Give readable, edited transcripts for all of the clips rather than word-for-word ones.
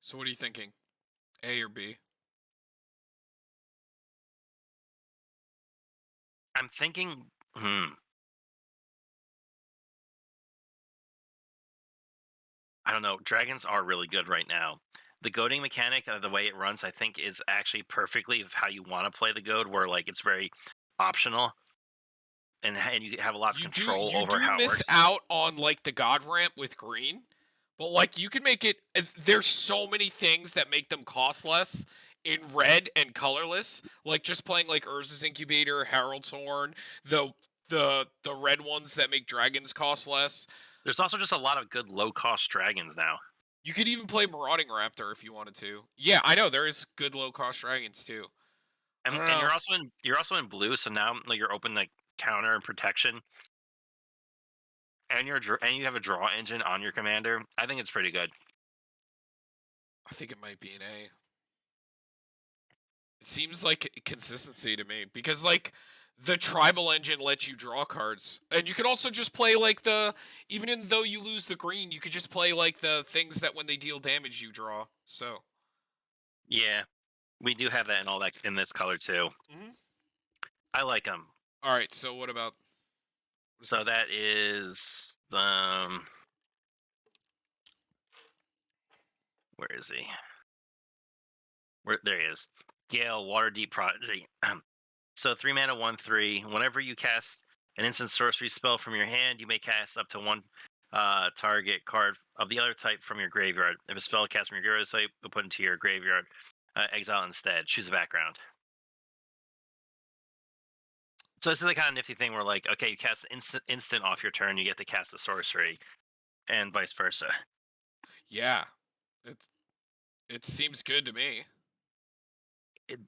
So what are you thinking? A or B? I'm thinking, I don't know. Dragons are really good right now. The goading mechanic, the way it runs, I think is actually perfectly of how you want to play the goad, where like it's very optional and you have a lot of You do control you over do how it miss works. out on like the god ramp with green, but like you can make it. There's so many things that make them cost less in red and colorless. Like just playing like Urza's Incubator, Herald's Horn, the red ones that make dragons cost less. There's also just a lot of good low cost dragons now. You could even play Marauding Raptor if you wanted to. Yeah, I know there is good low cost dragons too. I don't And know. you're also in blue, so now like you're open like counter and protection, and and you have a draw engine on your commander. I think it's pretty good. I think it might be an A. It seems like consistency to me because like the tribal engine lets you draw cards, and you can also just play like though you lose the green, you could just play like the things that when they deal damage you draw. So, Yeah, we do have that in all that in this color too. hmm I like them. all right. So what about what is So this? that is where is he? Where there he is. Gale, Water Deep Prodigy. So 3 mana, 1/3. Whenever you cast an instant sorcery spell from your hand, you may cast up to one target card of the other type from your graveyard. If a spell cast from your graveyard type, you'll put into your graveyard. Exile instead. Choose a background. So this is the kind of nifty thing where, like, okay, you cast instant off your turn, you get to cast a sorcery, and vice versa. Yeah, it it seems good to me. It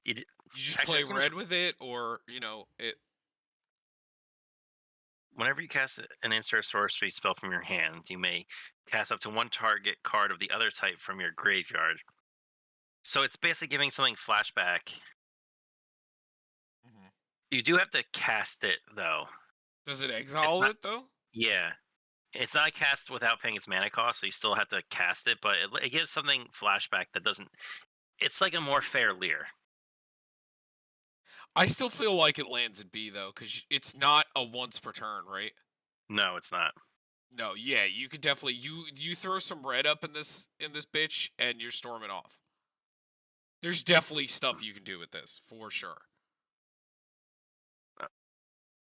You just actually play it seems red with it, or it. whenever you cast an instant sorcery spell from your hand, you may cast up to one target card of the other type from your graveyard. So it's basically giving something flashback. Mhm. You do have to cast it though. Does it It's exile not. it though? Yeah, it's not a cast without paying its mana cost, so you still have to cast it. But it gives something flashback that doesn't. It's like a more fair Lear. I still feel like it lands in B though, because it's not a once per turn, right? No, it's not. No, yeah, you could definitely you throw some red up in this bitch and you're storming off. There's definitely stuff you can do with this for sure.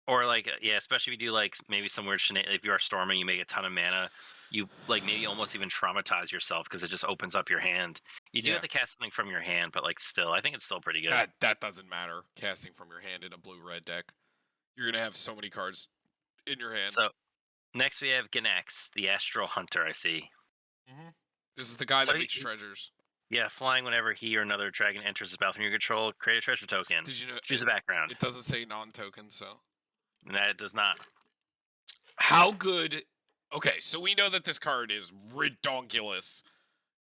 Or like, yeah, especially if you do like maybe some weird if you are storming, you make a ton of mana. You like maybe almost even traumatize yourself because it just opens up your hand. You do have Yeah, to cast something from your hand, but like still, I think it's still pretty good. that doesn't matter. Casting from your hand in a blue red deck, you're gonna have so many cards in your hand. So next we have Ganax, the Astral Hunter. I see. hmm This is the guy So that makes treasures. yeah, flying whenever he or another dragon enters the battlefield from your control, create a treasure token. Did you know Choose a background. it doesn't say non-token? So And that does not. how good? Okay, so we know that this card is redonkulous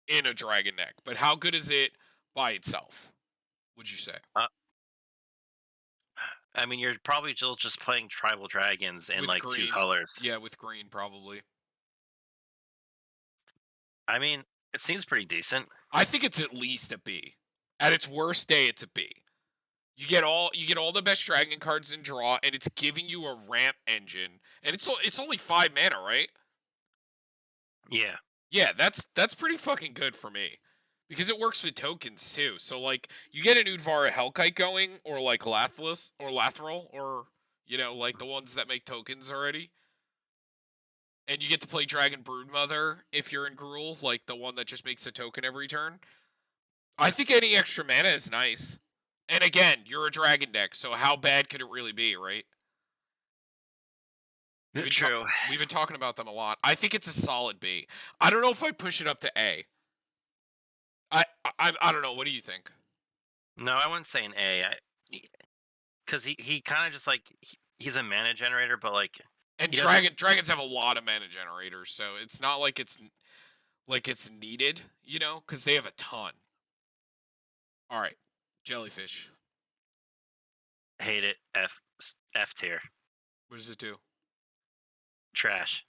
in a dragon deck, but how good is it by itself? Would you say Uh, I mean, you're probably still just playing tribal dragons in with like two green? colors. Yeah, with green probably. I mean, it seems pretty decent. I think it's at least a B. At its worst day, it's a B. You get all the best dragon cards in draw, and it's giving you a ramp engine, and it's only 5 mana, right? Yeah. Yeah, that's pretty fucking good for me because it works with tokens too. So like you get an Udvara Hellkite going, or like Lathless or Lathril, or like the ones that make tokens already, and you get to play Dragon Broodmother if you're in Gruul, like the one that just makes a token every turn. I think any extra mana is nice. And again, you're a dragon deck, so how bad could it really be, right? True. We've been talking about them a lot. I think it's a solid B. I don't know if I'd push it up to A. I don't know. What do you think? No, I wouldn't say an A. Because he kind of just like he's a mana generator, but like And he doesn't. dragons have a lot of mana generators, so it's not like it's needed, because they have a ton. All right, jellyfish. Hate it. F tier. What does it do? Trash.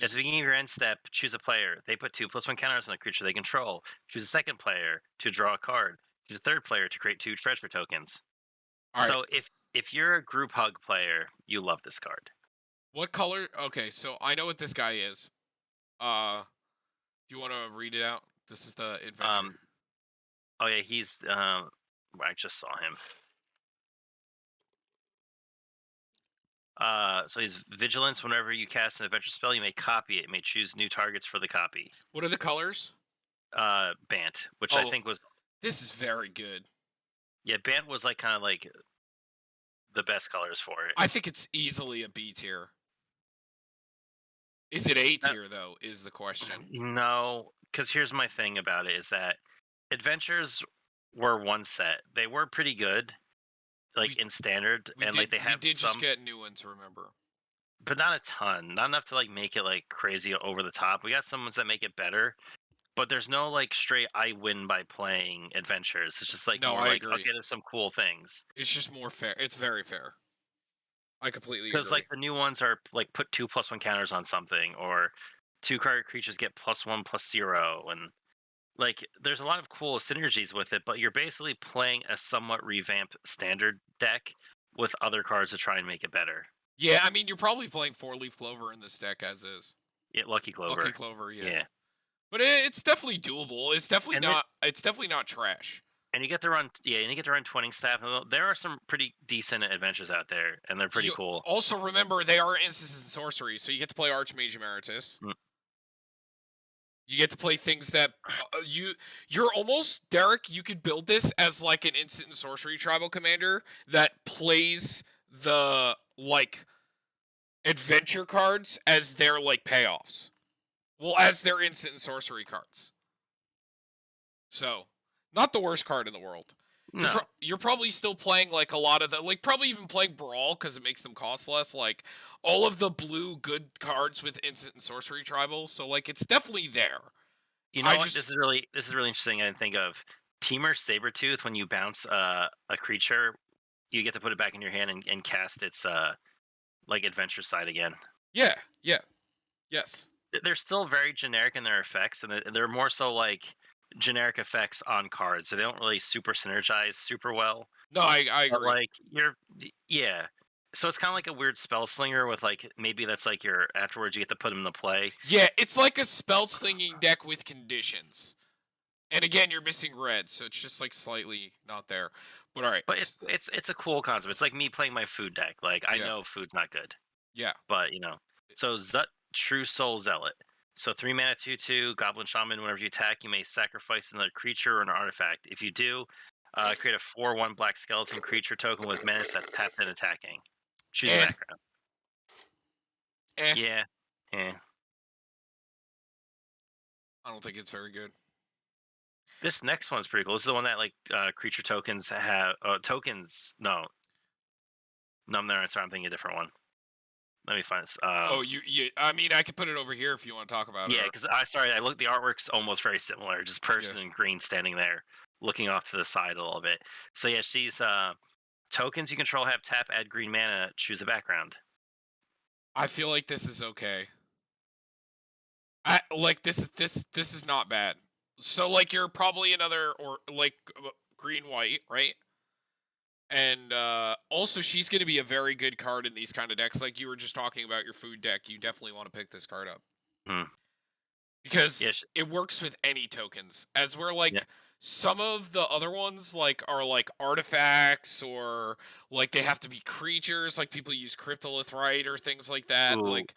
At the beginning of your end step, choose a player. They put 2+1 counters on a creature they control. Choose a second player to draw a card. Choose a third player to create 2 treasure tokens. All right. So if you're a group hug player, you love this card. What color? Okay, so I know what this guy is. Do you want to read it out? This is the adventure. Oh yeah, he's I just saw him. So he's vigilance. Whenever you cast an adventure spell, you may copy it. You may choose new targets for the copy. What are the colors? Bant, which I think was This is very good. Yeah, Bant was like kind of like the best colors for it. I think it's easily a B tier. Is it A tier though? Is the question. No, because here's my thing about it: is that adventures were one set. They were pretty good, like in standard, and like they have we did some, just get new ones. Remember? but not a ton. Not enough to like make it like crazy over the top. We got some ones that make it better, but there's no like straight I win by playing adventures. It's just like No, more I like agree. okay, there's some cool things. It's just more fair. It's very fair. I completely Because agree. like the new ones are like put 2+1 counters on something, or 2-card creatures get +1/+0, and like there's a lot of cool synergies with it. But you're basically playing a somewhat revamped standard deck with other cards to try and make it better. Yeah, I mean you're probably playing 4-leaf clover in this deck as is. Yeah, Lucky Clover. Lucky clover, yeah. Yeah. But it's definitely doable. It's definitely And not. It's definitely not trash. And you get to run, and you get to run Twinning Staff. There are some pretty decent adventures out there, and they're pretty cool. Also, remember they are instances and sorcery, so you get to play Archmage Emeritus. Mm. You get to play things that you're almost Derek. You could build this as like an instant and sorcery tribal commander that plays the like adventure cards as their like payoffs. Well, as their instant and sorcery cards. So, not the worst card in the world. No. You're probably still playing like a lot of the like probably even playing Brawl because it makes them cost less. Like all of the blue good cards with instant and sorcery tribal. So like it's definitely there. You know what? This is really interesting. I didn't think of Teamer Sabretooth. When you bounce a creature, you get to put it back in your hand and cast its like adventure side again. Yeah. Yes. They're still very generic in their effects, and they're more so like generic effects on cards, so they don't really super synergize super well. No, I agree. But like so it's kind of like a weird spell slinger with like maybe that's like your afterwards you get to put them into play. Yeah, it's like a spell slinging deck with conditions. And again, you're missing red, so it's just like slightly not there. But all right. But it's a cool concept. It's like me playing my food deck. Like I know food's not good. Yeah. But so Zut True Soul Zealot. So 3 mana 2/2 Goblin Shaman. Whenever you attack, you may sacrifice another creature or an artifact. If you do, create a 4/1 black skeleton creature token with menace that's tapped and attacking. Choose a background. Yeah. I don't think it's very good. This next one's pretty cool. This is the one that like creature tokens have tokens. No, I'm there. Sorry, I'm thinking a different one. Let me find this. You. I mean, I could put it over here if you want to talk about it. Yeah, because I looked. The artwork's almost very similar. Just person in green standing there, looking off to the side a little bit. So yeah, she's tokens you control have tap, add green mana, choose a background. I feel like this is okay. I like this is not bad. So like you're probably another or like green white, right? And also she's going to be a very good card in these kind of decks. Like you were just talking about your food deck, you definitely want to pick this card up. Because it works with any tokens. As we're like some of the other ones like are like artifacts or like they have to be creatures, like people use Cryptolith Right or things like that. Ooh. Like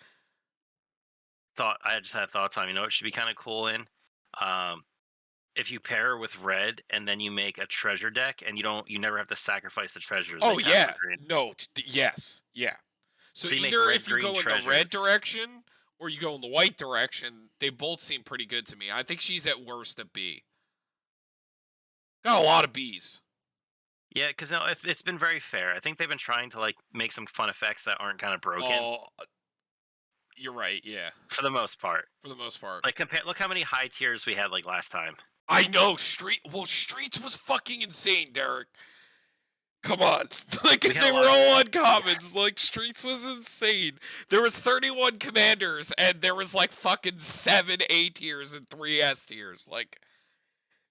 I just had thoughts on, it should be kind of cool in if you pair with red and then you make a treasure deck and you never have to sacrifice the treasures. Oh yeah. No, yes. Yeah. So either if you go in the red direction or you go in the white direction, they both seem pretty good to me. I think she's at worst a B. Got a lot of Bs. Yeah, because it's been very fair. I think they've been trying to like make some fun effects that aren't kind of broken. Oh, you're right. Yeah. For the most part. Like look how many high tiers we had like last time. I know Streets was fucking insane, Derek. Come on. Like, We had they a were lot of all uncommons. Like, Streets was insane. There was 31 commanders, and there was, like, fucking 7 A tiers and 3 S tiers. Like,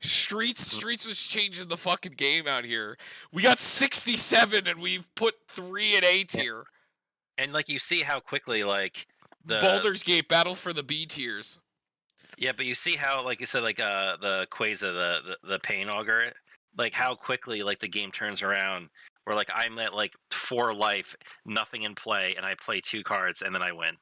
Streets was changing the fucking game out here. We got 67, and we've put 3 in A tier. and like you see how quickly like the Baldur's Gate battle for the B tiers. yeah, but you see how like you said like the Quasar the pain augur, like how quickly like the game turns around. Where like I'm at like 4 life, nothing in play, and I play 2 cards and then I win.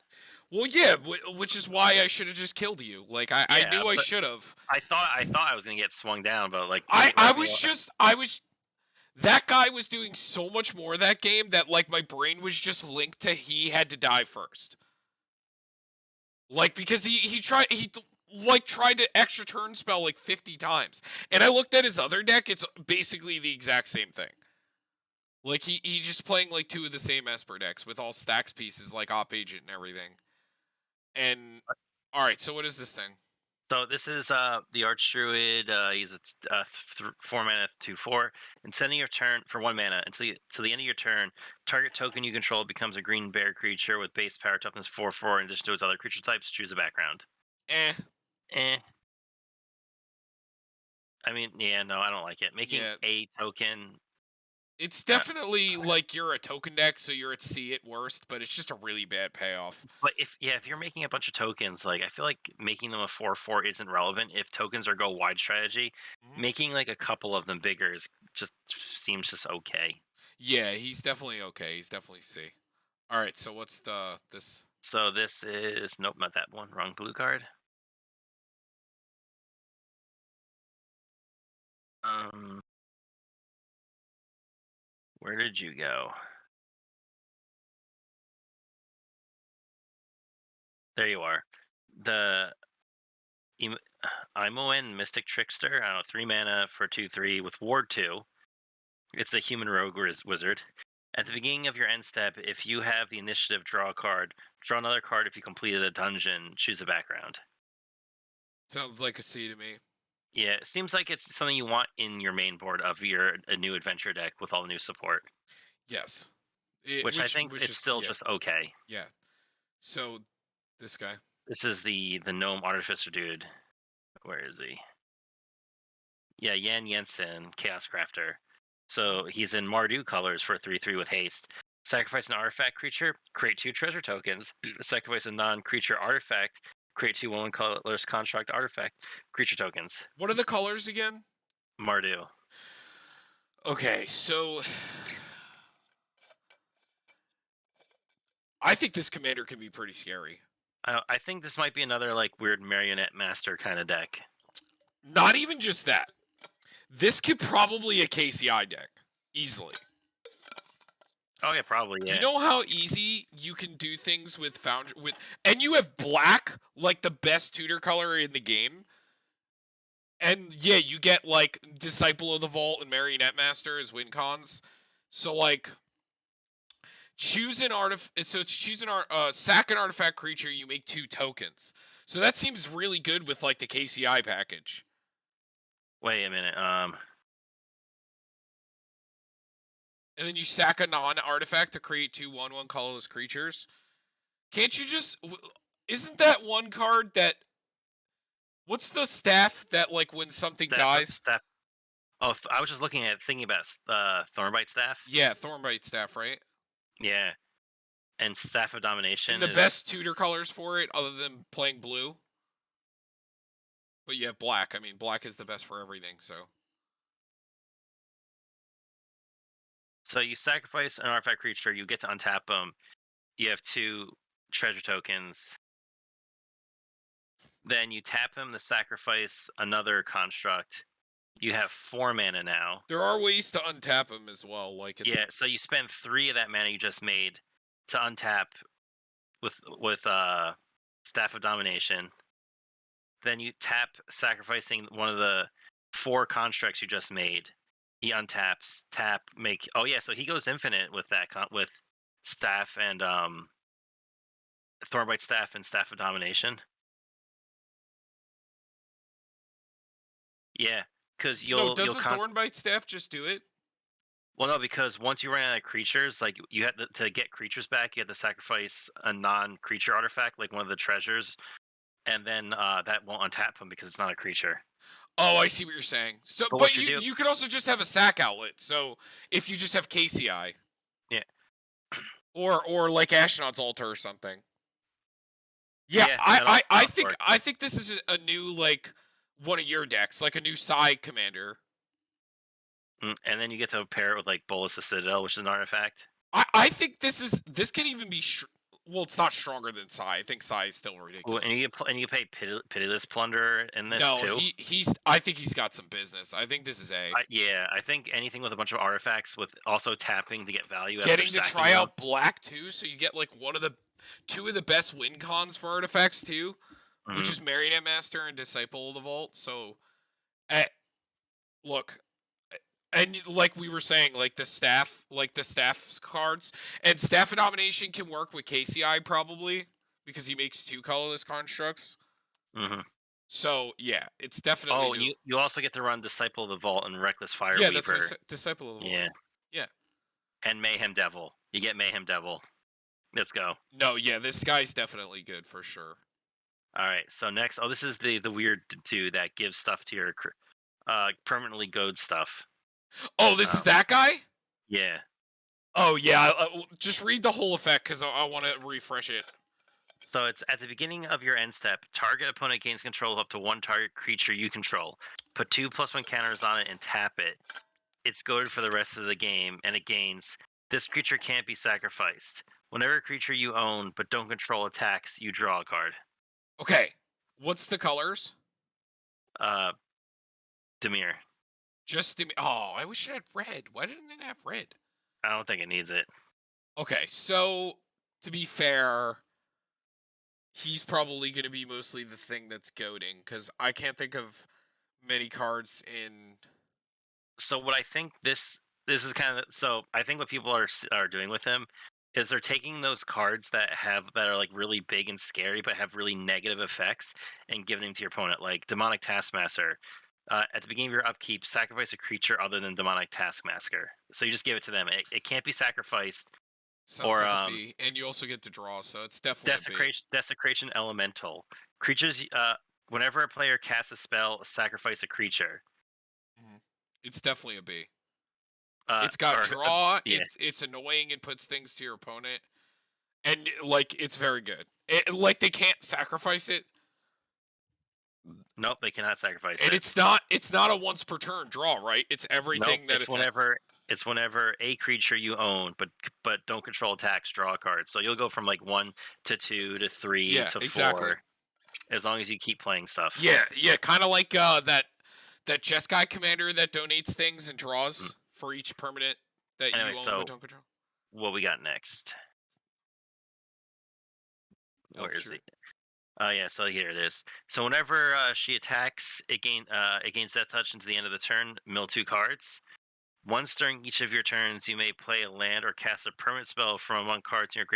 Well, yeah, which is why I should have just killed you. Like, I Yeah, knew I but should have. I thought I was gonna get swung down, but like That guy was doing so much more that game that, like, my brain was just linked to he had to die first. Like, because he tried to extra turn spell like 50 times. And I looked at his other deck, it's basically the exact same thing. Like, he just playing like 2 of the same Esper decks with all stacks pieces like Op Agent and everything. And alright, so what is this thing? So this is the Archdruid. He's a 4 mana 2/4. And sending your turn for 1 mana until the end of your turn, target token you control becomes a green bear creature with base power toughness 4/4. In addition to its other creature types, choose a background. Eh. Eh. I mean, yeah, no, I don't like it. Making Yeah. a token. It's definitely like you're a token deck, so you're at C at worst, but it's just a really bad payoff. But if you're making a bunch of tokens, like I feel like making them a 4/4 isn't relevant. If tokens are go wide strategy, Mhm. making like a couple of them bigger is just seems just okay. Yeah, he's definitely okay. He's definitely C. Alright, so what's this? So this is nope, not that one. Wrong blue card. Um, where did you go? There you are. The Imoen Mystic Trickster. I don't know, 3 mana for 2/3 with Ward 2. It's a human rogue wizard. At the beginning of your end step, if you have the initiative, draw a card. Draw another card if you completed a dungeon. Choose a background. Sounds like a C to me. Yeah, it seems like it's something you want in your main board of a new adventure deck with all the new support. Yes. Which I think Which it's is, still yeah, just okay. yeah. So this guy. This is the gnome artificer dude. Where is he? Yeah, Jan Jensen, Chaos Crafter. So he's in Mardu colors for 3/3 with haste. Sacrifice an artifact creature, create 2 treasure tokens. Sacrifice a non-creature artifact, create 2 one colorless construct artifact creature tokens. What are the colors again? Mardu. Okay, so I think this commander can be pretty scary. I think this might be another like weird marionette master kind of deck. Not even just that. This could probably a KCI deck. Easily. Oh yeah, probably. Do Yeah. you know how easy you can do things with and you have black, like the best tutor color in the game. And yeah, you get like Disciple of the Vault and Marionette Master as win cons. So like choose an sack an artifact creature, you make 2 tokens. So that seems really good with like the KCI package. Wait a minute. And then you sack a non-artifact to create 2 1/1 colorless creatures. Can't you just isn't that one card that what's the staff that like when something dies? Staff. Oh, I was just thinking about Thornbite Staff. Yeah, Thornbite Staff, right? Yeah, and Staff of Domination. And the is, best tutor colors for it, other than playing blue. But you have black. I mean, black is the best for everything, so. So you sacrifice an artifact creature, you get to untap them. You have 2 treasure tokens. Then you tap him to sacrifice another construct. You have 4 mana now. There are ways to untap him as well. Like it's Yeah, so you spend 3 of that mana you just made to untap with Staff of Domination. Then you tap sacrificing one of the 4 constructs you just made. He untaps, tap, make. Oh yeah, so he goes infinite with that with Staff and Thornbite Staff and Staff of Domination. Yeah, because no, you'll doesn't Thornbite Staff just do it? Well, no, because once you run out of creatures, like you have to get creatures back, you have to sacrifice a non-creature artifact, like one of the treasures, and then that won't untap them because it's not a creature. Oh, I see what you're saying. So, But but what you you do, you could also just have a sack outlet. So if you just have KCI yeah, or like Astronaut's Altar or something. Yeah, yeah, I, that I, I also think works. I think this is a new like one of your decks, like a new side commander. And then you get to pair it with like Bolus the Citadel, which is an artifact. I think this can even be well, it's not stronger than Sai. I think Sai is still Oh, and ridiculous. you pay Pitiless Plunderer in this No, too. he's I think he's got some business. I think this is a Yeah, I think anything with a bunch of artifacts with also tapping to get value as they're getting to sacking try you up. out black too, so you get like two of the best win cons for artifacts too, which Hmm. is Marionette Master and Disciple of the Vault. So, eh, look, and like we were saying, like the staff cards, and staff domination can work with KCI probably because he makes two colorless constructs. Hmm. So yeah, it's definitely Oh, new. you also get to run Disciple of the Vault and Reckless Fire Yeah, that's what Weaver. Disciple of the Vault. Yeah, Yeah. and Mayhem Devil. You get Mayhem Devil. Let's go. No, yeah, this guy's definitely good for sure. All right. So next, this is the weird two that gives stuff to your permanently goad stuff. Oh, this is Um, that guy? yeah. Oh yeah, just read the whole effect because I want to refresh it. So it's at the beginning of your end step. Target opponent gains control of up to one target creature you control. Put 2+1 counters on it and tap it. It's goaded for the rest of the game, and it gains. This creature can't be sacrificed. Whenever a creature you own but don't control attacks, you draw a card. Okay, what's the colors? Uh, Demir. Just oh, I wish it had red. Why didn't it have red? I don't think it needs it. Okay, so to be fair, he's probably going to be mostly the thing that's goading because I can't think of many cards in. So what I think this is kind of so I think what people are doing with him is they're taking those cards that are like really big and scary but have really negative effects and giving them to your opponent, like Demonic Taskmaster. At the beginning of your upkeep, sacrifice a creature other than Demonic Taskmaster. So you just give it to them. It can't be sacrificed. Sounds Or like a B, and you also get to draw, so it's definitely a B. Desecration Elemental. Creatures. Whenever a player casts a spell, sacrifice a creature. Mhm. It's definitely a B. Uh, It's got or draw. yeah. It's annoying. It puts things to your opponent, and like it's very good. Like they can't sacrifice it, Nope, they cannot sacrifice and it. it's not a once per turn draw, right? It's Nope, everything that it's whenever a creature you own but don't control attacks, draw a card. So you'll go from like 1 to 2 to 3 Yeah, to exactly. 4 as long as you keep playing stuff. Yeah, kind of like that chess guy commander that donates things and Mm. draws for each permanent that Anyway, you own but so don't control. what we got next? Where is Elf it? Oh yeah, so here it is. So whenever she attacks, it gains Death Touch into the end of the turn. Mill 2 cards. Once during each of your turns, you may play a land or cast a permanent spell from among cards in your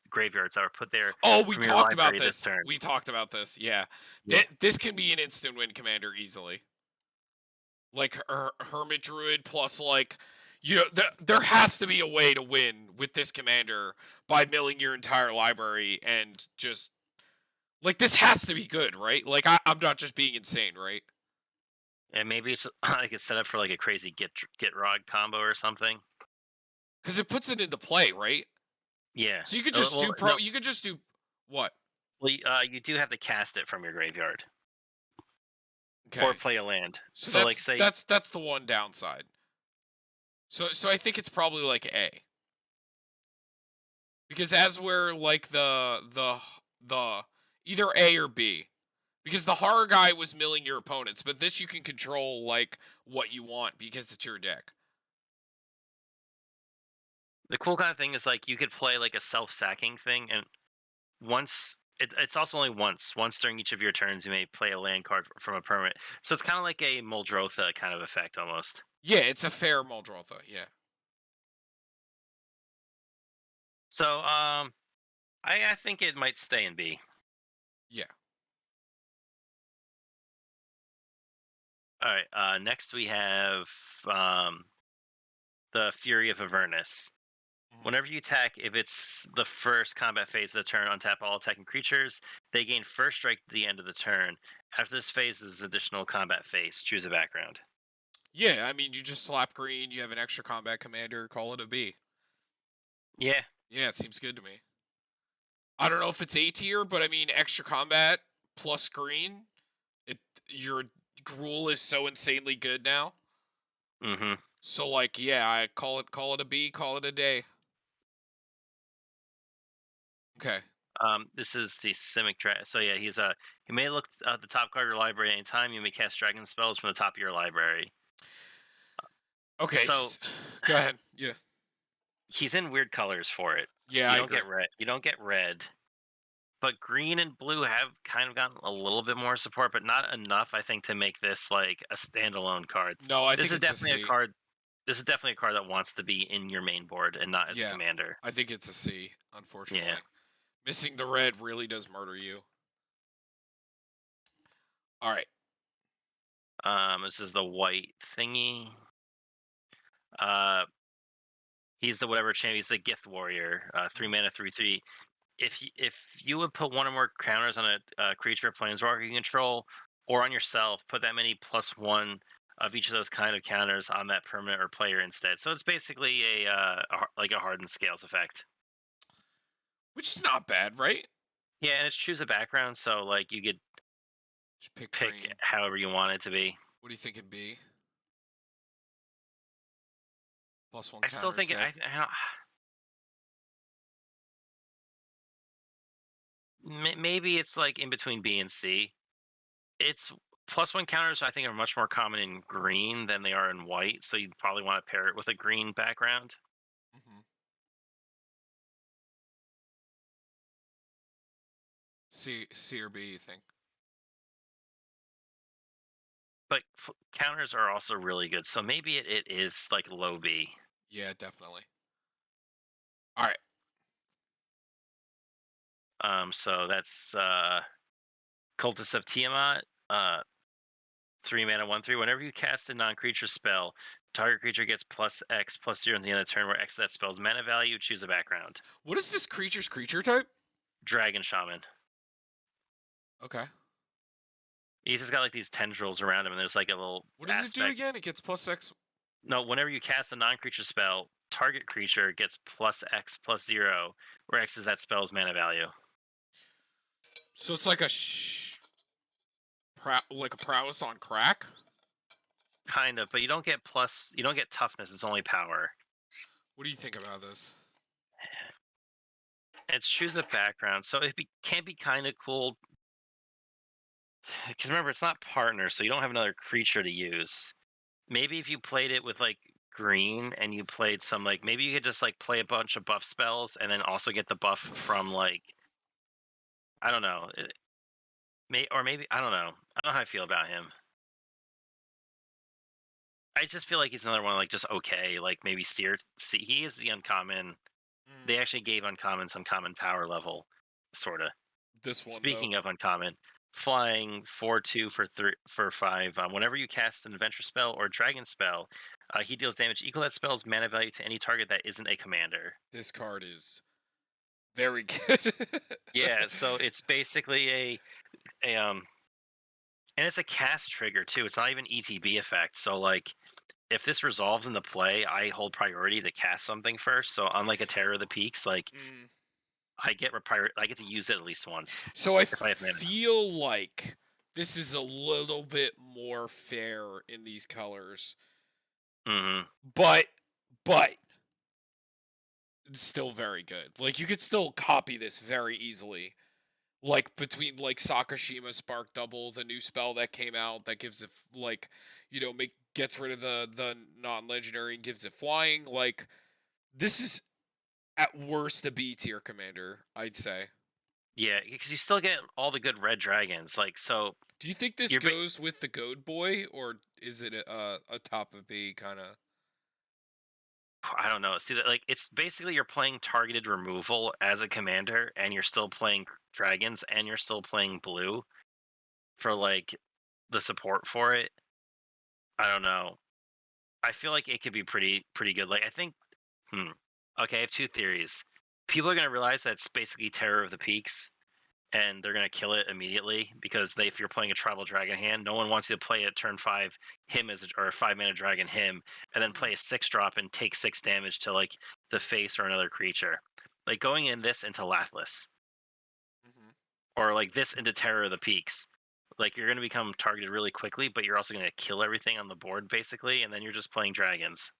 graveyards that were put there Oh, we from your talked about library this this. turn. We talked about this. Yeah, Yeah. this can be an instant win commander easily. Like Hermit Druid plus like, there has to be a way to win with this commander by milling your entire library and just like this has to be good, right? Like I'm not just being insane, right? And maybe it's like it's set up for like a crazy get rod combo or something. Because it puts it into play, right? Yeah. So you could just Well, do no, You could just do what? well, you do have to cast it from your graveyard or Okay. play a land. So So like say that's the one downside. So I think it's probably like A. Because as we're like the either A or B. Because the horror guy was milling your opponents, but this you can control like what you want because it's your deck. the cool kind of thing is like you could play like a self-sacking thing, and it's also only once during each of your turns you may play a land card from a permanent. So it's kind of like a Muldrotha kind of effect almost. Yeah, it's a fair Muldrotha, yeah. So I think it might stay in B. Yeah. All right. Next we have um the Fury of Avernus. Whenever you attack, if it's the first combat phase of the turn, untap all attacking creatures. They gain first strike at the end of the turn. After this phase is additional combat phase. Choose a background. Yeah, I mean, you just slap green, you have an extra combat commander, call it a B. Yeah. Yeah, it seems good to me. I don't know if it's A tier, but I mean, extra combat plus green, your Gruul is so insanely good now. Mm-hmm. So like, yeah, I call it a B, call it a day. Okay. This is the Simic Dragon. So yeah, he may look at the top card of your library at any time. You may cast dragon spells from the top of your library. Okay. So go ahead. Yeah. he's in weird colors for it. Yeah, You I don't agree. get red. You don't get red. But green and blue have kind of gotten a little bit more support, but not enough, I think, to make this like a standalone card. No, I This think is it's a definitely a C. card. This is definitely a card that wants to be in your main board and not as a Yeah, commander. I think it's a C. Unfortunately, Yeah. missing the red really does murder you. All right. This is the white thingy. He's the whatever champion. He's the Gift Warrior. 3 mana, 3/3. If you would put one or more counters on a creature, planeswalker you control, or on yourself, put that many +1 of each of those kind of counters on that permanent or player instead. So it's basically like a hardened scales effect. Which is not bad, right? Yeah, and it's choose a background, so like you could Just pick pick green. however you want it to be. What do you think it'd be? +1 I still think counters, maybe it's like in between B and C. It's +1 counters. I think are much more common in green than they are in white, so you'd probably want to pair it with a green background. mm-hmm. C or B, you think? But counters are also really good, so maybe it is like low B. Yeah, definitely. All right. So that's Cultus of Tiamat. 3 mana, 1/3. Whenever you cast a non-creature spell, target creature gets +X/+0 at the end of the turn, where X of that spell's mana value. Choose a background. What is this creature's creature type? Dragon Shaman. Okay. He's just got like these tendrils around him, and there's like a little. What does it do again? It gets +X. No, whenever you cast a non-creature spell, target creature gets +X/+0, where X is that spell's mana value. So it's like a like a prowess on crack. Kind of, but you don't get toughness. It's only power. What do you think about this? It's choose a background, so can be kind of cool. Because remember, it's not partner, so you don't have another creature to use. Maybe if you played it with like green and you played some like maybe you could just like play a bunch of buff spells and then also get the buff from like I don't know, maybe I don't know. I don't know how I feel about him. I just feel like he's another one like just okay, like maybe Seer. See, he is the uncommon. They actually gave uncommons uncommon power level, sorta. This one. Speaking though. of uncommon, flying 4/2 for 5. Whenever you cast an adventure spell or dragon spell, he deals damage equal to that spell's mana value to any target that isn't a commander. This card is very good. Yeah, so it's basically and it's a cast trigger too. It's not even ETB effect. So like, if this resolves into play, I hold priority to cast something first. So unlike a Terror of the Peaks, like I get to use it at least once. So I if I have mana. feel like this is a little bit more fair in these colors, but it's still very good. Like you could still copy this very easily. Like between like Sakashima Spark Double, the new spell that came out that gives it like, gets rid of the non-legendary and gives it flying. Like this is at worst a B tier commander, I'd say. Yeah, because you still get all the good red dragons. Like so. Do you think this goes with the Goad Boy, or is it a top of B kind of? I don't know. See that like it's basically you're playing targeted removal as a commander, and you're still playing dragons, and you're still playing blue for like the support for it. I don't know. I feel like it could be pretty good. Like I think, okay, I have two theories. People are gonna realize that it's basically Terror of the Peaks, and they're gonna kill it immediately because if you're playing a tribal dragon hand, no one wants you to play at turn 5 him or a 5 mana dragon him, and then Mhm. play a 6 drop and take 6 damage to like the face or another creature. Like going in this into Lathless, Mhm. or like this into Terror of the Peaks. Like you're gonna become targeted really quickly, but you're also gonna kill everything on the board basically, and then you're just playing dragons.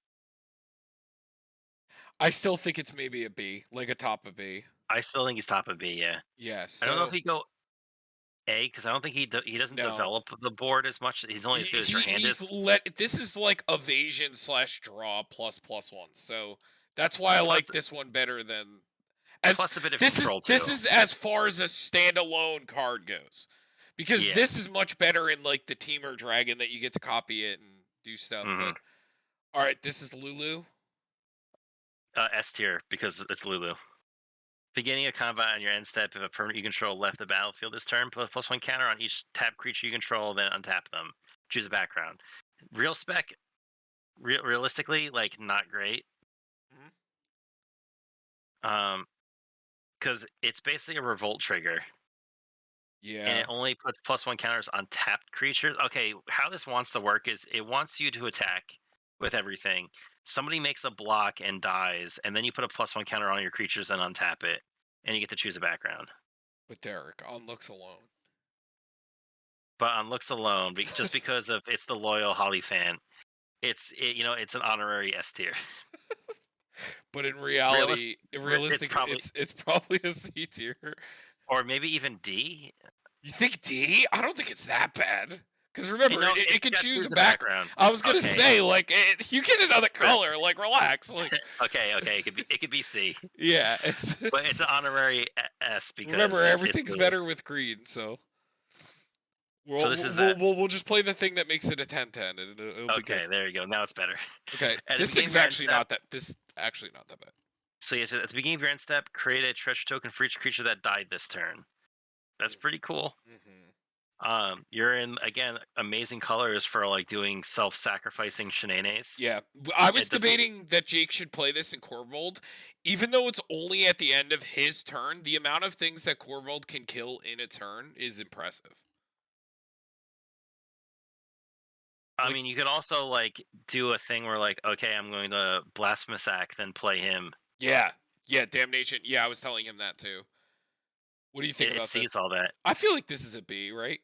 I still think it's maybe a B, like a top of B. I still think he's top of B. Yeah, Yeah. I don't know if So he go A because I don't think he doesn't no, develop the board as much. He's only as good as your hand he's is. let. This is like evasion slash draw plus one. So that's why I Plus like this one better than as plus a bit of this is control this too. is as far as a standalone card goes, because Yeah. this is much better in like the teamer dragon that you get to copy it and do stuff. hmm But all right, this is Lulu. S tier because it's Lulu. Beginning of combat on your end step, if a permanent you control left the battlefield this turn, plus one counter on each tap creature you control, then untap them. Choose a background. Real spec, realistically, like not great. Mhm. Because it's basically a revolt trigger, and Yeah, it only puts plus one counters on tapped creatures. Okay, how this wants to work is it wants you to attack with everything. Somebody makes a block and dies, and then you put a plus one counter on your creatures and untap it, and you get to choose a background. but Derek on looks alone. But on looks alone, just because of it's the loyal Holly fan, it's an honorary S tier. But in Realist, reality, it's realistically, probably it's probably a C tier. or maybe even D. You think D? I don't think it's that bad. Because remember, It's it can got choose a choose a back. background. I was gonna Okay, say like you get another color. Like relax. Like okay, it could be C. yeah, But it's an honorary S remember because it's everything's Lulu. better with green. So So this is that. we'll just play the thing that makes it a 10-10 and it'll be good. Okay, there you go. Now it's better. Okay, At the this beginning of thing's your end actually step, not that. This actually not that bad. so yes, at the beginning of your end step, create a treasure token for each creature that died this turn. That's pretty cool. Mm-hmm. You're in again amazing colors for like doing self-sacrificing shenanigans. Yeah, I was It doesn't. debating that Jake should play this in Corvold, even though it's only at the end of his turn. The amount of things that Corvold can kill in a turn is impressive. I Like, mean, you could also like do a thing where like, okay, I'm going to blasphemous act, then play him. yeah, yeah, Damnation. Yeah, I was telling him that too. What do you think It about this? sees all that. I feel like this is a B, right?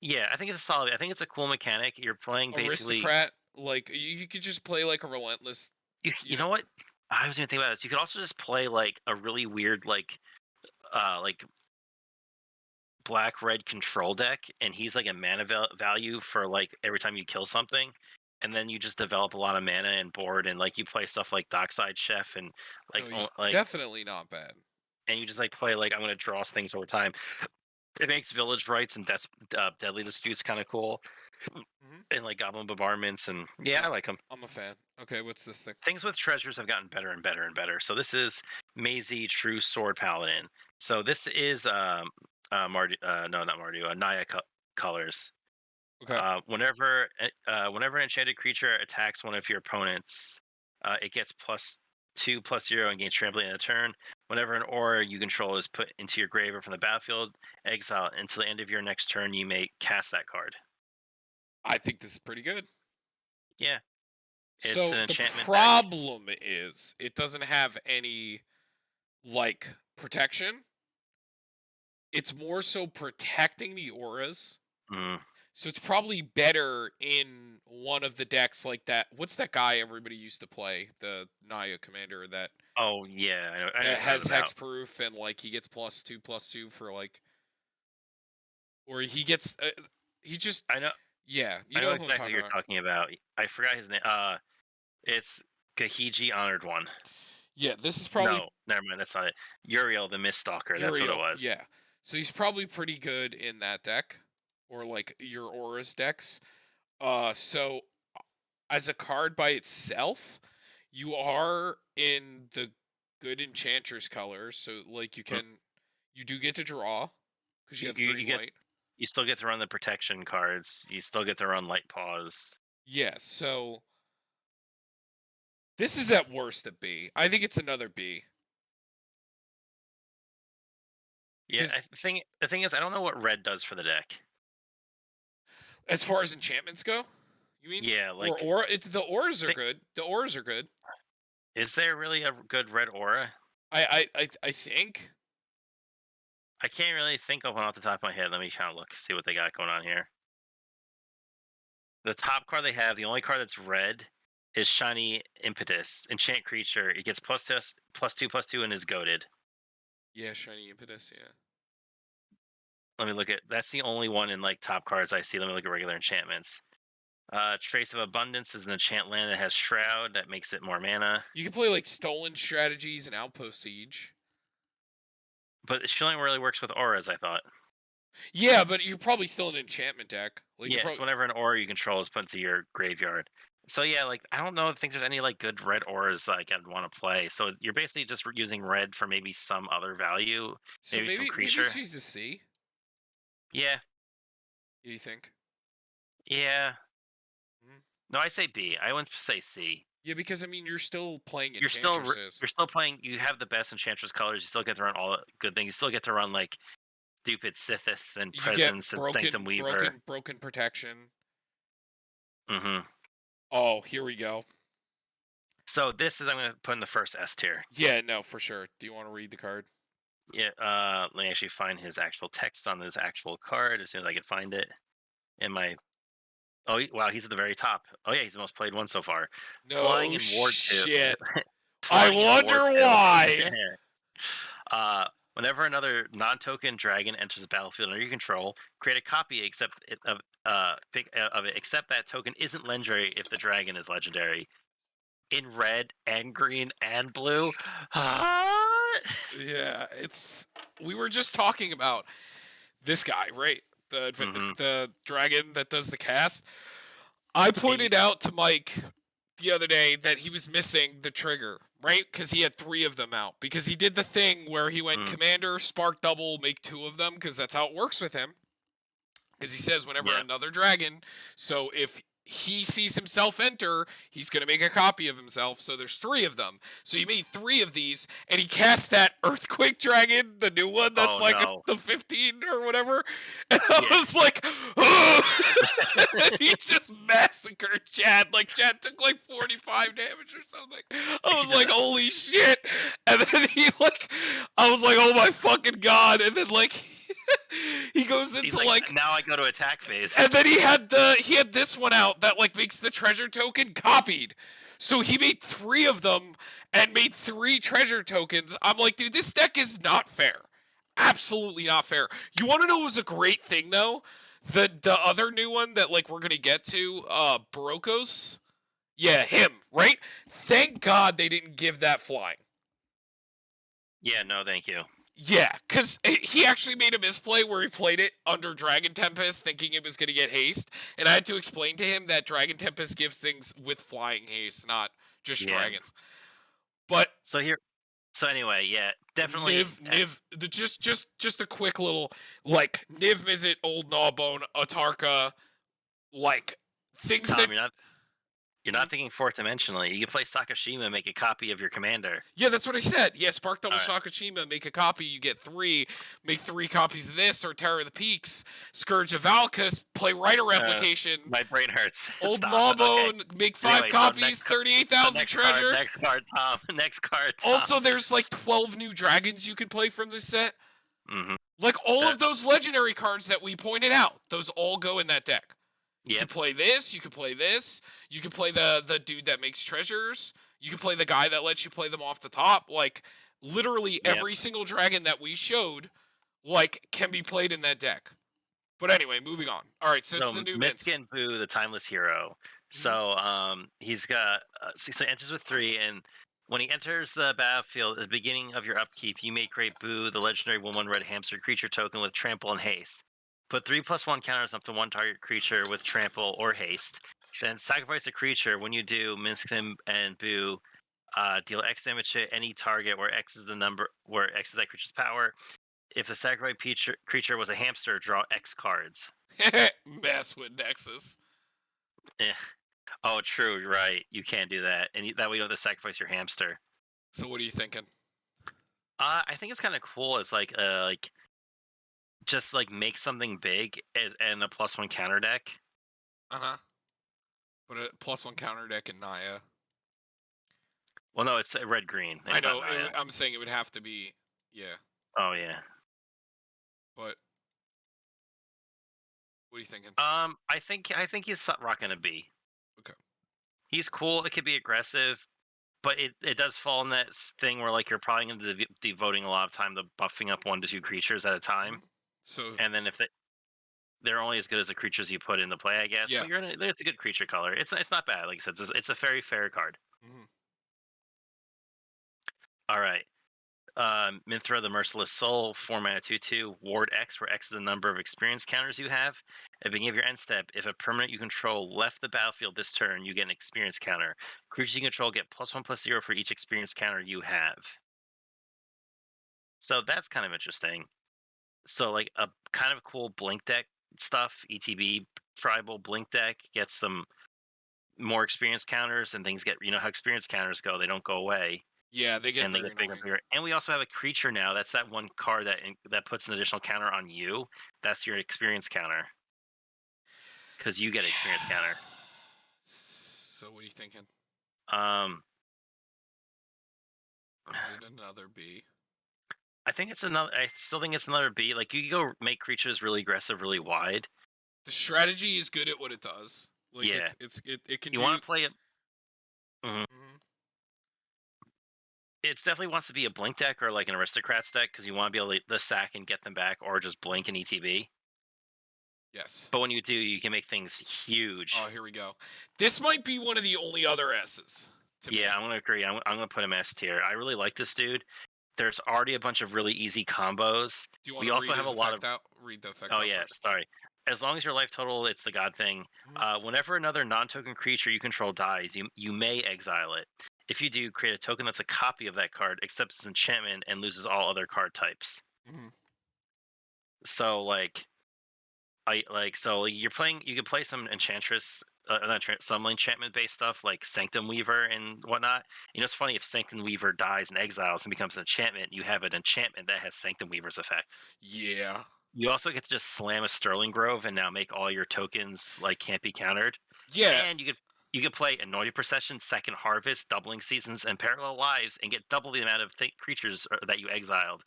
Yeah, I think it's a solid. I think it's a cool mechanic. You're playing basically. Aristocrat. Like, you could just play like a relentless. You You know, know what? I was gonna think about this. You could also just play like a really weird like black red control deck, and he's like a mana value for like every time you kill something, and then you just develop a lot of mana and board, and like you play stuff like Dockside Chef and like no, he's like definitely not bad. and you just like play like I'm gonna draw things over time. It makes village rights and deadly disputes kind of cool, Hmm. and like goblin bombardments, and yeah, Yeah, I like them. I'm a fan. Okay, what's this thing? Things with treasures have gotten better and better and better. So this is Maisy True Sword Paladin. So this is Mardu, no, not Mardu, Naya colors. Okay, Whenever an enchanted creature attacks one of your opponents, it gets +2/+0 and gains trampoline in a turn. Whenever an aura you control is put into your grave or from the battlefield, exile it. Until the end of your next turn. You may cast that card. I think this is pretty good. Yeah, it's So an the enchantment deck. problem is it doesn't have any like protection. It's more so protecting the auras. Mm. So it's probably better in one of the decks like that. What's that guy everybody used to play? The Naya commander Oh yeah, I know what that you're talking has about. hexproof and like he gets +2/+2 for like, or he gets he just I know. yeah, you I know know who I'm exactly what talking you're about. talking about. I forgot his name. It's Kahiji Honored One. Yeah, this is probably No, never mind. That's not it. Uriel the Miststalker. That's what it Uriel. was. Yeah, so he's probably pretty good in that deck or like your auras decks. So as a card by itself, you are in the good enchantress colors, so like Mm. you do get to draw because you You, have you you green get white. you still get to run the protection cards. You still get to run Light Paws. Yeah, so This is at worst a B. I think it's another B. Yeah, Because the thing is, I don't know what red does for the deck. as far as enchantments go, you mean? Yeah, like Or it's the auras are thi- good. The auras are good. is there really a good red aura? I think. I can't really think of one off the top of my head. Let me kind of look, see what they got going on here. The top card they have, the only card that's red, is Shiny Impetus. Enchant creature. It gets +2/+2, and is goaded. Yeah, shiny impetus. Yeah. Let me look at. That's the only one in like top cards I see. Let me look at regular enchantments. Trace of Abundance is an enchant land that has Shroud that makes it more mana. You can play like stolen strategies and outpost siege. But she only really works with auras, I thought. Yeah, but you're probably still an enchantment deck. Like Yeah, you're it's probably whenever an aura you control is put into your graveyard. So yeah, like I don't know. I think there's any like good red auras like I'd want to play. So you're basically just using red for maybe some other value, so maybe some maybe creature. she's a C. Yeah, You think? yeah. Mhm. No, I say B. I wouldn't say C. Yeah, because I mean you're still playing You're still enchantresses. you're still playing. You have the best Enchantress colors. You still get to run all the good things. You still get to run like stupid Sithis and You get Presence and Sanctum Weaver. broken protection. Mm-hmm. Oh, here we go. So this is I'm going to put in the first S tier. Yeah, no, for sure. Do you want to read the card? Yeah. Let me actually find his actual text on this actual card as soon as I can find it. In my wow, he's at the very top. Oh yeah, he's the most played one so far. Flying No in Ward 2. shit. I Flying in wonder Ward 2. why. Whenever another non-token dragon enters the battlefield under your control, create a copy of it, except that token isn't legendary if the dragon is legendary. In red and green and blue. Yeah, it's we were just talking about this guy, right? Mm-hmm. The dragon that does the cast. I pointed out to Mike the other day that he was missing the trigger, right? Because he had 3 of them out. Because he did the thing where he went commander, spark double, make 2 of them, because that's how it works with him. Because he says whenever another dragon, so if he sees himself enter, he's going to make a copy of himself. So there's 3 of them. So he made 3 of these, and he cast that Earthquake Dragon, the new one that's the 15 or whatever. And I was like, oh! And he just massacred Chad. Like Chad took like 45 damage or something. I was like, holy shit! And then I was like, oh my fucking god! And then he goes into now I go to attack phase. And then he had this one out that makes the treasure token copied. So he made 3 of them and made 3 treasure tokens. I'm like, dude, this deck is not fair. Absolutely not fair. You want to know what was a great thing though? The other new one that we're gonna get to, Brokos. Yeah, him, right? Thank God they didn't give that flying. Yeah, no, thank you. Yeah, because he actually made a misplay where he played it under Dragon Tempest thinking it was going to get haste, and I had to explain to him that Dragon Tempest gives things with flying haste, not just dragons. But so anyway, yeah, definitely Niv, just a quick little Niv Mizzet, Old Gnawbone, Atarka, things Tom, that you're not thinking 4th dimensionally. You can play Sakashima and make a copy of your commander. Yeah, that's what I said. Yeah, Spark Double Sakashima, make a copy, you get 3. Make 3 copies of this, or Terror of the Peaks. Scourge of Valkus, play Writer Replication. My brain hurts. Old Gnawbone, make 5 copies, 38,000 treasure. Next card, Tom. Next card, Tom. Also, there's 12 new dragons you can play from this set. Mm-hmm. All of those legendary cards that we pointed out, those all go in that deck. You can play this, you can play this, you can play the dude that makes treasures, you can play the guy that lets you play them off the top. Literally every single dragon that we showed, can be played in that deck. But anyway, moving on. Alright, so it's the new Miskin Boo, the Timeless Hero. So he's got so he enters with 3, and when he enters the battlefield at the beginning of your upkeep, you may create Boo, the legendary 1/1 red hamster creature token with trample and haste. Put 3+1 counters up to 1 target creature with trample or haste. Then sacrifice a creature. When you do, Miskin and Boo deal X damage to any target where X is the number where X is that creature's power. If the sacrificed creature was a hamster, draw X cards. Mess with Nexus. Yeah. Oh, true, right. You can't do that, and that way you don't have to sacrifice your hamster. So what are you thinking? I think it's kind of cool. It's like just like make something big as and a +1 counter deck. Uh-huh. But a +1 counter deck in Naya. Well, no, it's red green. I It's not know. Naya. I'm saying it would have to be. Yeah. Oh yeah. But what are you thinking? I think he's rocking a B. Okay. He's cool. It could be aggressive, but it does fall in that thing where like you're probably going to be devoting a lot of time to buffing up 1 to 2 creatures at a time, So and then if they're only as good as the creatures you put into play, I guess. yeah. But there's a good creature color. It's not bad. Like I said, it's a very fair card. Mhm. All right. Minthra the Merciless Soul, 4 mana 2/2, Ward X, where X is the number of experience counters you have. At the beginning of your end step, if a permanent you control left the battlefield this turn, you get an experience counter. Creatures you control get +1/+0 for each experience counter you have. So that's kind of interesting. So like a kind of cool blink deck stuff, ETB tribal blink deck gets them more experience counters, and things get, how experience counters go, they don't go away. Yeah, they get And they very get bigger and annoying. bigger. And we also have a creature now. That's that one card that puts an additional counter on you. That's your experience counter because you get an experience counter. So what are you thinking? Um, Is it another B? I think it's another. I still think it's another B. Like you can go make creatures really aggressive, really wide. The strategy is good at what it does. Like Yeah, it can you do. want to play it. Mhm. Mhm. It definitely wants to be a blink deck or like an aristocrats deck because you want to be able to sack and get them back, or just blink and ETB. Yes. But when you do, you can make things huge. Oh, here we go. This might be one of the only other S's to me. Yeah, I'm gonna agree. I'm gonna put him S tier. I really like this dude. There's already a bunch of really easy combos. Do you want We to also read have his a lot effect of. out? Read the effect Oh out yeah, first. sorry. As long as your life total, it's the god thing. Mhm. Whenever another non-token creature you control dies, you may exile it. If you do, create a token that's a copy of that card, accepts its enchantment, and loses all other card types. Mhm. So like, you're playing. You can play some enchantress, some enchantment based stuff like Sanctum Weaver and whatnot. It's funny if Sanctum Weaver dies and exiles and becomes an enchantment. You have an enchantment that has Sanctum Weaver's effect. Yeah. You also get to just slam a Sterling Grove and now make all your tokens like can't be countered. Yeah. And you could play Anointed Procession, Second Harvest, Doubling Seasons, and Parallel Lives, and get double the amount of creatures that you exiled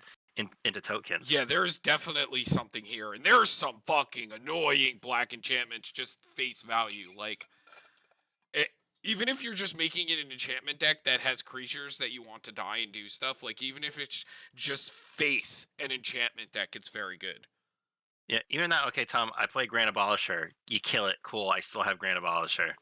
into tokens. Yeah, there's definitely something here. And there's some fucking annoying black enchantments just face value. Like, even if you're just making it an enchantment deck that has creatures that you want to die and do stuff, like, even if it's just face an enchantment deck, it's very good. Yeah, even that. Okay, Tom, I play Grand Abolisher. You kill it. Cool. I still have Grand Abolisher.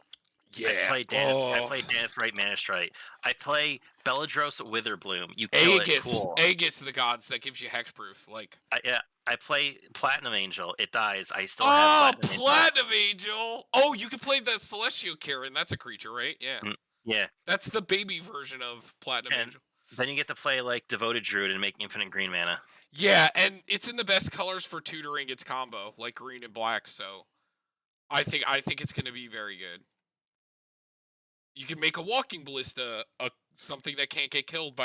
Yeah. I Oh. play Danith Right Manistrite. I play Beladros Witherbloom. You kill it. Aegis. Cool. Aegis of the gods that gives you hexproof. Like, I play Platinum Angel. It dies. I still have oh, Platinum Angel. Platinum Angel. Oh, you can play the Celestial Karen. That's a creature, right? Yeah. Yeah. That's the baby version of Platinum And Angel. then you get to play like Devoted Druid and make infinite green mana. Yeah, and it's in the best colors for tutoring its combo, like green and black. So, I think it's going to be very good. You can make a walking ballista, something that can't get killed by